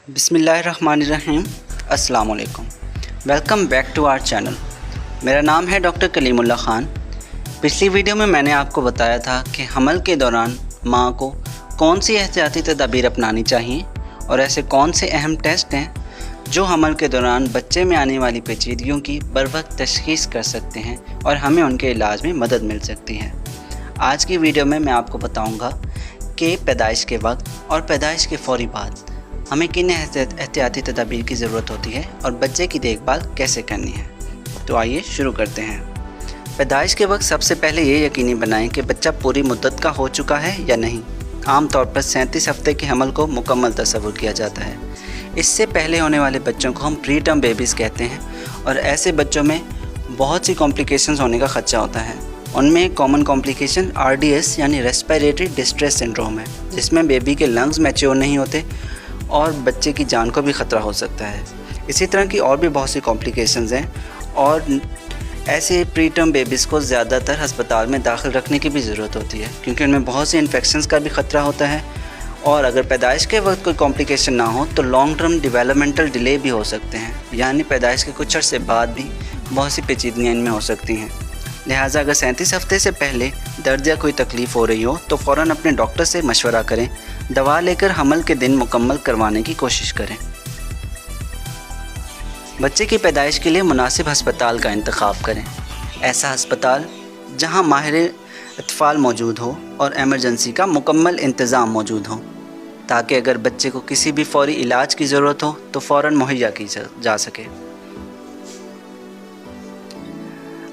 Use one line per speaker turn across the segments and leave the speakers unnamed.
बिस्मिल्लाहिर्रहमानिर्रहीम। अस्सलाम वालेकुम। Welcome back to our channel. मेरा नाम है डॉक्टर कलीमुल्लाह ख़ान। पिछली वीडियो में मैंने आपको बताया था कि हमल के दौरान माँ को कौन सी एहतियाती तदाबीर अपनानी चाहिए और ऐसे कौन से अहम टेस्ट हैं जो हमल के दौरान बच्चे में आने वाली पेचीदगियों की बरवक्त तशख़ीस कर सकते हैं और हमें उनके इलाज में मदद मिल सकती है। आज की वीडियो में मैं आपको बताऊंगा कि पैदाइश के वक्त और पैदाइश के फ़ौरी बाद हमें किन एहतियाती तदाबीर की ज़रूरत होती है और बच्चे की देखभाल कैसे करनी है। तो आइए शुरू करते हैं। पैदाइश के वक्त सबसे पहले ये यकीनी बनाएं कि बच्चा पूरी मुद्दत का हो चुका है या नहीं। आम तौर पर 37 हफ्ते के हमल को मुकम्मल तस्वुर किया जाता है। इससे पहले होने वाले बच्चों को हम प्री टर्म बेबीज़ कहते हैं और ऐसे बच्चों में बहुत सी कॉम्प्लिकेशंस होने का ख़दशा होता है। उनमें कॉमन कॉम्प्लिकेशन RDS यानी रेस्पिरेटरी डिस्ट्रेस सिंड्रोम है, जिसमें बेबी के लंग्स मैच्योर नहीं होते और बच्चे की जान को भी ख़तरा हो सकता है। इसी तरह की और भी बहुत सी कॉम्प्लिकेशंस हैं और ऐसे प्री टर्म बेबीज़ को ज़्यादातर हस्पताल में दाखिल रखने की भी ज़रूरत होती है, क्योंकि उनमें बहुत सी इन्फेक्शंस का भी ख़तरा होता है। और अगर पैदाइश के वक्त कोई कॉम्प्लिकेशन ना हो तो लॉन्ग टर्म डेवलपमेंटल डिले भी हो सकते हैं, यानी पैदाइश के कुछ अर्से बाद भी बहुत सी पेचीदगियाँ इनमें हो सकती हैं। लिहाजा अगर 37 हफ्ते से पहले दर्द या कोई तकलीफ़ हो रही हो तो फ़ौरन अपने डॉक्टर से मशवरा करें, दवा लेकर हमल के दिन मुकम्मल करवाने की कोशिश करें। बच्चे की पैदाइश के लिए मुनासिब हस्पताल का इंतखाब करें। ऐसा हस्पताल जहां माहिर अतफ़ाल मौजूद हो और एमरजेंसी का मुकम्मल इंतज़ाम मौजूद हो, ताकि अगर बच्चे को किसी भी फ़ौरी इलाज की ज़रूरत हो तो फ़ौरन मुहैया की जा सके।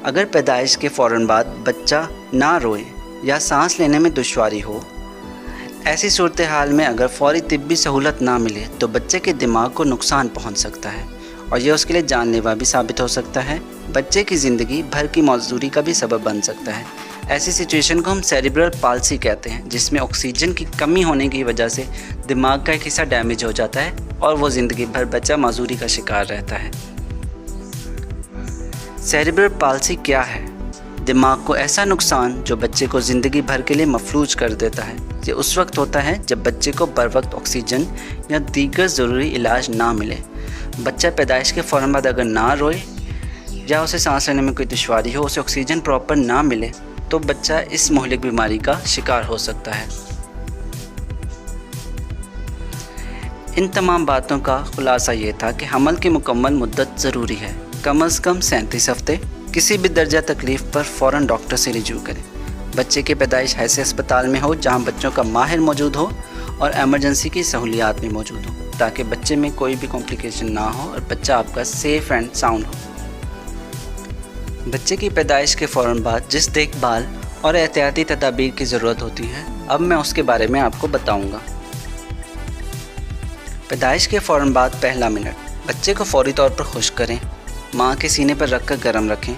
अगर पैदाइश के फ़ौरन बाद बच्चा ना रोए या सांस लेने में दुश्वारी हो, ऐसी सूरत हाल में अगर फ़ौरी तिब्बी सहूलत ना मिले तो बच्चे के दिमाग को नुकसान पहुंच सकता है और यह उसके लिए जानलेवा भी साबित हो सकता है। बच्चे की ज़िंदगी भर की मौजूदगी का भी सबब बन सकता है। ऐसी सिचुएशन को हम सेरिब्रल पाल्सी कहते हैं, जिसमें ऑक्सीजन की कमी होने की वजह से दिमाग का एक हिस्सा डैमेज हो जाता है और वो ज़िंदगी भर बच्चा माजूरी का शिकार रहता है। सेरिब्रल पाल्सी क्या है? दिमाग को ऐसा नुकसान जो बच्चे को ज़िंदगी भर के लिए मफलूज कर देता है। ये उस वक्त होता है जब बच्चे को बर वक्त ऑक्सीजन या दीगर ज़रूरी इलाज ना मिले। बच्चा पैदाइश के फ़ौरन बाद अगर ना रोए या उसे सांस लेने में कोई दुश्वारी हो, उसे ऑक्सीजन प्रॉपर ना मिले तो बच्चा इस मुहलिक बीमारी का शिकार हो सकता है। इन तमाम बातों का खुलासा ये था कि हमल की मुकम्मल मुद्दत ज़रूरी है, कम अज़ कम 37 हफ्ते। किसी भी दर्जा तकलीफ़ पर फ़ौरन डॉक्टर से रिज्यू करें। बच्चे की पैदाइश ऐसे अस्पताल में हो जहां बच्चों का माहिर मौजूद हो और एमरजेंसी की सहूलियात भी मौजूद हो, ताकि बच्चे में कोई भी कॉम्प्लिकेशन ना हो और बच्चा आपका सेफ़ एंड साउंड हो। बच्चे की पैदाइश के फ़ौरन बाद जिस देखभाल और एहतियाती तदाबीर की ज़रूरत होती है, अब मैं उसके बारे में आपको बताऊँगा। पैदाइश के फ़ौरन बाद पहला मिनट, बच्चे को फ़ौरी तौर पर खुश्क करें, माँ के सीने पर रखकर गर्म रखें,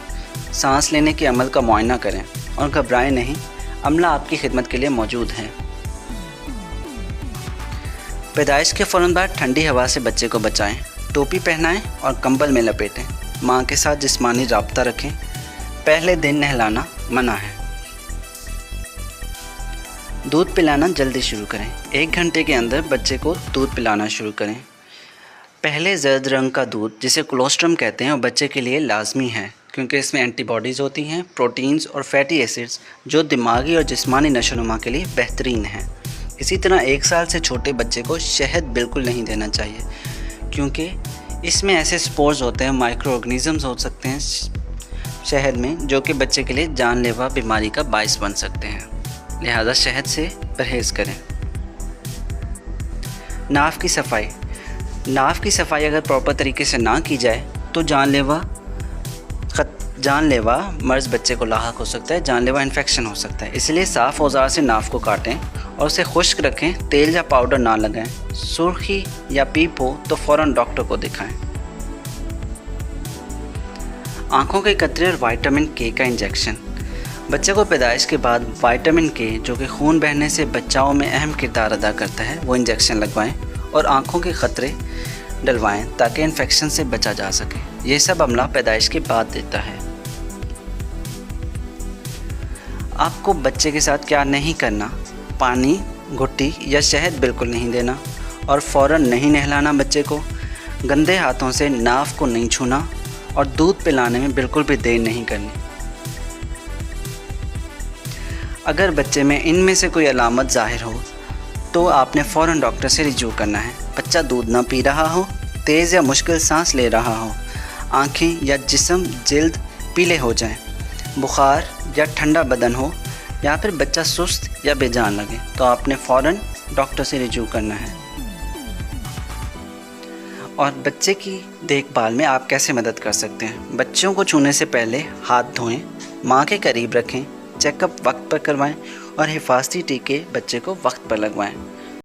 सांस लेने के अमल का मुआयना करें और घबराएं नहीं, अमला आपकी खिदमत के लिए मौजूद हैं। पैदाइश के फ़ौरन बाद ठंडी हवा से बच्चे को बचाएं, टोपी पहनाएं और कंबल में लपेटें। माँ के साथ जिस्मानी राब्ता रखें। पहले दिन नहलाना मना है। दूध पिलाना जल्दी शुरू करें। 1 घंटे के अंदर बच्चे को दूध पिलाना शुरू करें। पहले जर्द रंग का दूध, जिसे कोलोस्ट्रम कहते हैं, और बच्चे के लिए लाजमी है, क्योंकि इसमें एंटीबॉडीज़ होती हैं, प्रोटीन्स और फैटी एसिड्स, जो दिमागी और जिस्मानी नशोनुमा के लिए बेहतरीन हैं। इसी तरह 1 साल से छोटे बच्चे को शहद बिल्कुल नहीं देना चाहिए, क्योंकि इसमें ऐसे स्पोर्स होते हैं, माइक्रो ऑर्गेनिज़म्स हो सकते हैं शहद में, जो कि बच्चे के लिए जानलेवा बीमारी का बाइस बन सकते हैं। लिहाजा शहद से परहेज़ करें। नाफ की सफाई। नाफ की सफाई अगर प्रॉपर तरीके से ना की जाए तो जानलेवा मर्ज़ बच्चे को लाहक हो सकता है, जानलेवा इन्फेक्शन हो सकता है। इसलिए साफ़ औजार से नाफ को काटें और उसे खुश्क रखें। तेल या पाउडर ना लगाएं। सुर्खी या पीप हो तो फ़ौरन डॉक्टर को दिखाएं। आँखों के कतरे और विटामिन के का इंजेक्शन। बच्चे को पैदाइश के बाद विटामिन के, जो कि खून बहने से बचाव में अहम किरदार अदा करता है, वो इंजेक्शन लगवाएं और आँखों के ख़तरे डलवाएं ताकि इन्फेक्शन से बचा जा सके। ये सब अमला पैदाइश के बाद देता है। आपको बच्चे के साथ क्या नहीं करना: पानी, घुट्टी या शहद बिल्कुल नहीं देना और फ़ौरन नहीं नहलाना बच्चे को, गंदे हाथों से नाव को नहीं छूना और दूध पिलाने में बिल्कुल भी देर नहीं करनी। अगर बच्चे में इनमें से कोई अलामत ज़ाहिर हो तो आपने फ़ौरन डॉक्टर से रिजू करना है। बच्चा दूध ना पी रहा हो, तेज़ या मुश्किल सांस ले रहा हो, आँखें या जिस्म जिल्द पीले हो जाएं, बुखार या ठंडा बदन हो, या फिर बच्चा सुस्त या बेजान लगे तो आपने फ़ौरन डॉक्टर से रिजू करना है। और बच्चे की देखभाल में आप कैसे मदद कर सकते हैं? बच्चों को छूने से पहले हाथ धोएं, माँ के करीब रखें, चेकअप वक्त पर करवाएं और हिफाजती टीके बच्चे को वक्त पर लगवाएं।